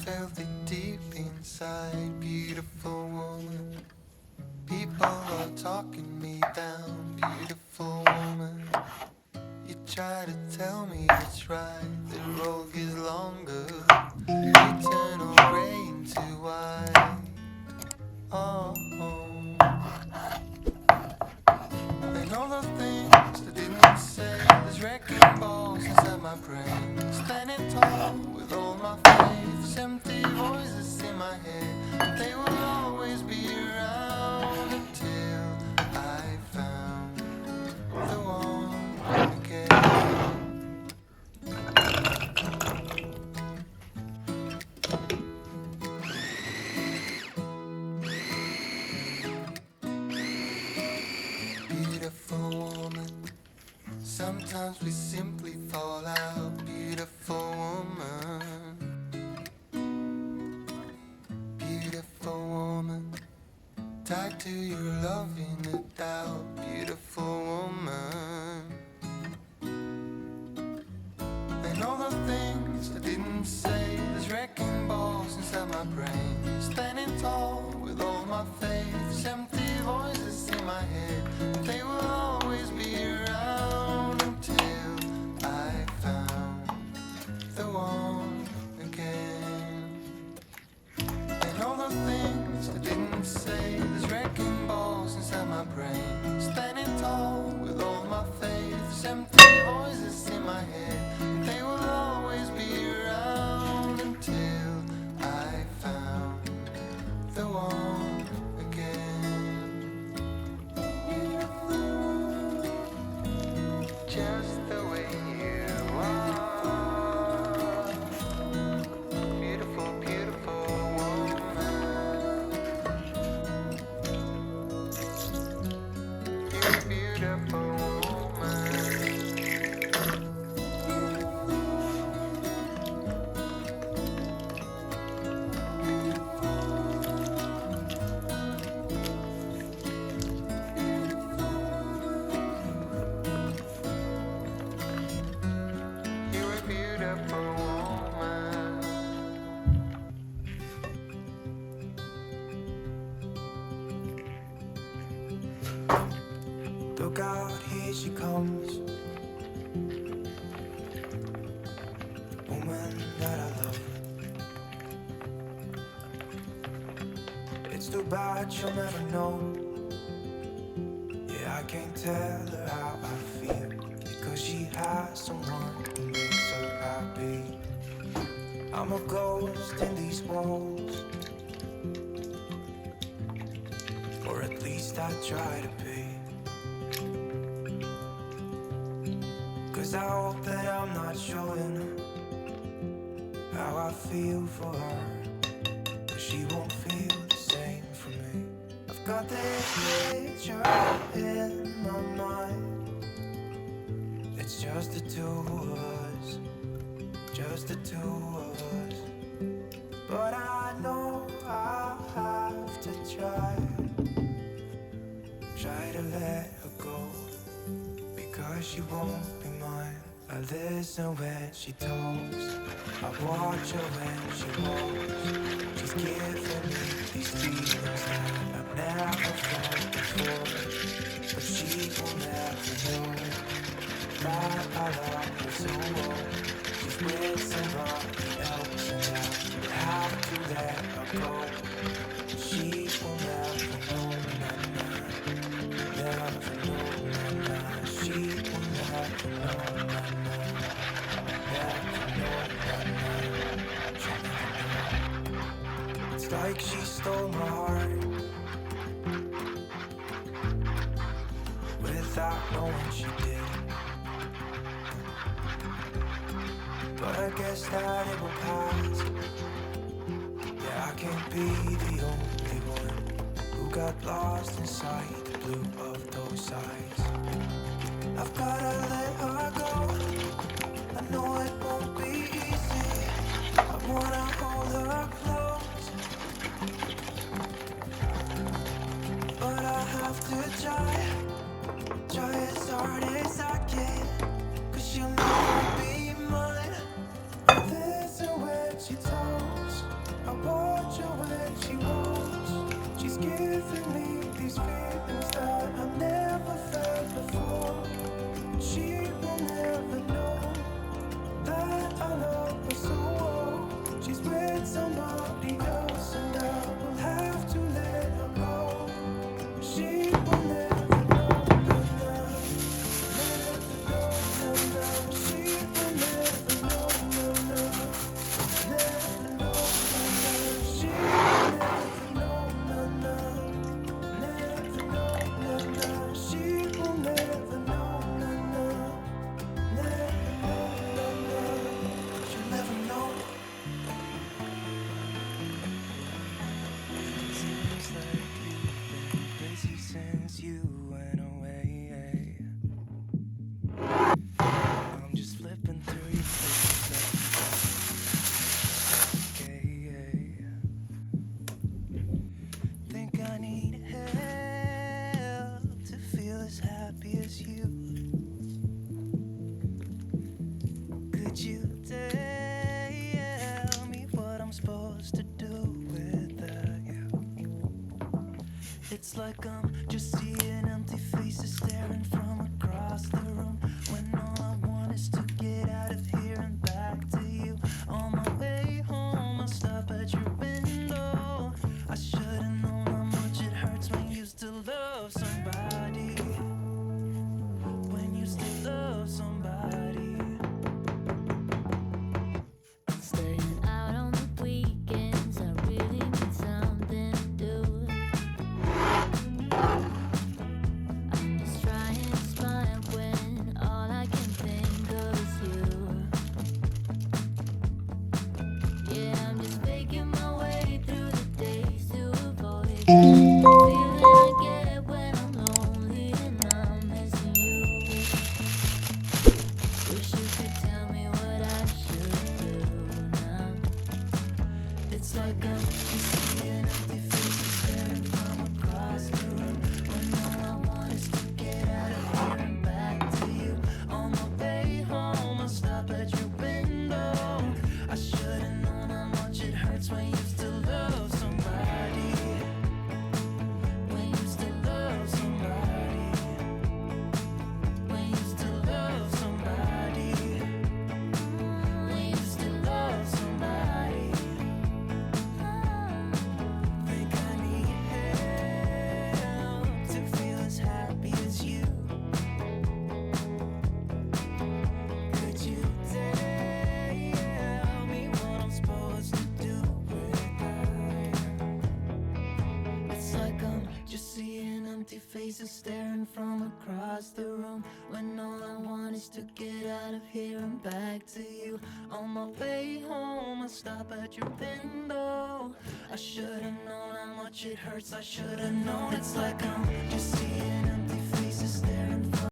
felt it deep inside. Beautiful woman, people are talking me down. Beautiful woman, you try to tell me it's right. The road gets longer, eternal gray into white. Oh, and all the things I didn't say, there's wrecking balls inside my brain. Standing tall with all my faiths, empty voices in my head, and they will always be around until I found the one again. Beautiful woman, sometimes we simply fall out. Beautiful woman, beautiful woman, tied to your love in a doubt. Beautiful woman, and all the things I didn't say, there's wrecking balls inside my brain. Standing tall with all my faiths, empty voices in my head, and they will always be around until I found the one again. And all the things I didn't say, there's wrecking balls inside my brain. Standing tall with all my faiths, empty voices in my head, and they will always be around until I found the one again. Just the way you are. Beautiful, beautiful woman. You're beautiful woman. You're a beautiful woman. Look out, here she comes. The woman that I love. It's too bad she'll never know. Yeah, I can't tell her how I feel, because she has someone who makes her happy. I'm a ghost in these walls, or at least I try to be. 'Cause I hope that I'm not showing how I feel for her, 'cause she won't feel the same for me. I've got this picture in my mind. It's just the two of us, just the two of us. But I know I'll have to try to let her go, because she won't be mine. I listen when she talks, I watch her when she walks. She's giving me these feelings that I've never felt before, but she will never know that I love her so well. She's with somebody else, and I have to let her go. She will never know, never know, she will never know, It's like she stole my heart without knowing she did. But I guess that it will pass. Yeah, I can't be the only one who got lost inside the blue of those eyes. I've gotta let her go. I know it won't be easy. I wanna hold her close, but I have to try as hard as I can, 'cause she'll never be mine. Listen when she talks, tell me what I'm supposed to do without you? It's like I'm just seeing empty faces staring from across the room, when all I want is to get out of here and back to you. On my way home, I'll stop at your window. I should've known how much it hurts when you still love somebody. When you still love somebody. Staying out on the weekends, I really need something to do. I'm just trying to smile when all I can think of is you. Yeah, I'm just making my way through the days to avoid the feeling I get when I'm lonely and I'm missing you. Wish you could tell me what I should do now. It's like I'm just seeing empty faces staring from across the room, when all I want is to get out of here and back to you. On my way home, I'll stop at your window. I should've known how much it hurts when you still love somebody. When you still love somebody. When you still love somebody. When you still love somebody. Think I need help to feel as happy as you. Could you tell me what I'm supposed to do without you? It's like I'm just seeing empty faces staring from across the room, when all I want is to get out of here and back to you. On my way home, I'll stop at your window. I should've known how much it hurts. I should've known. It's like I'm just seeing empty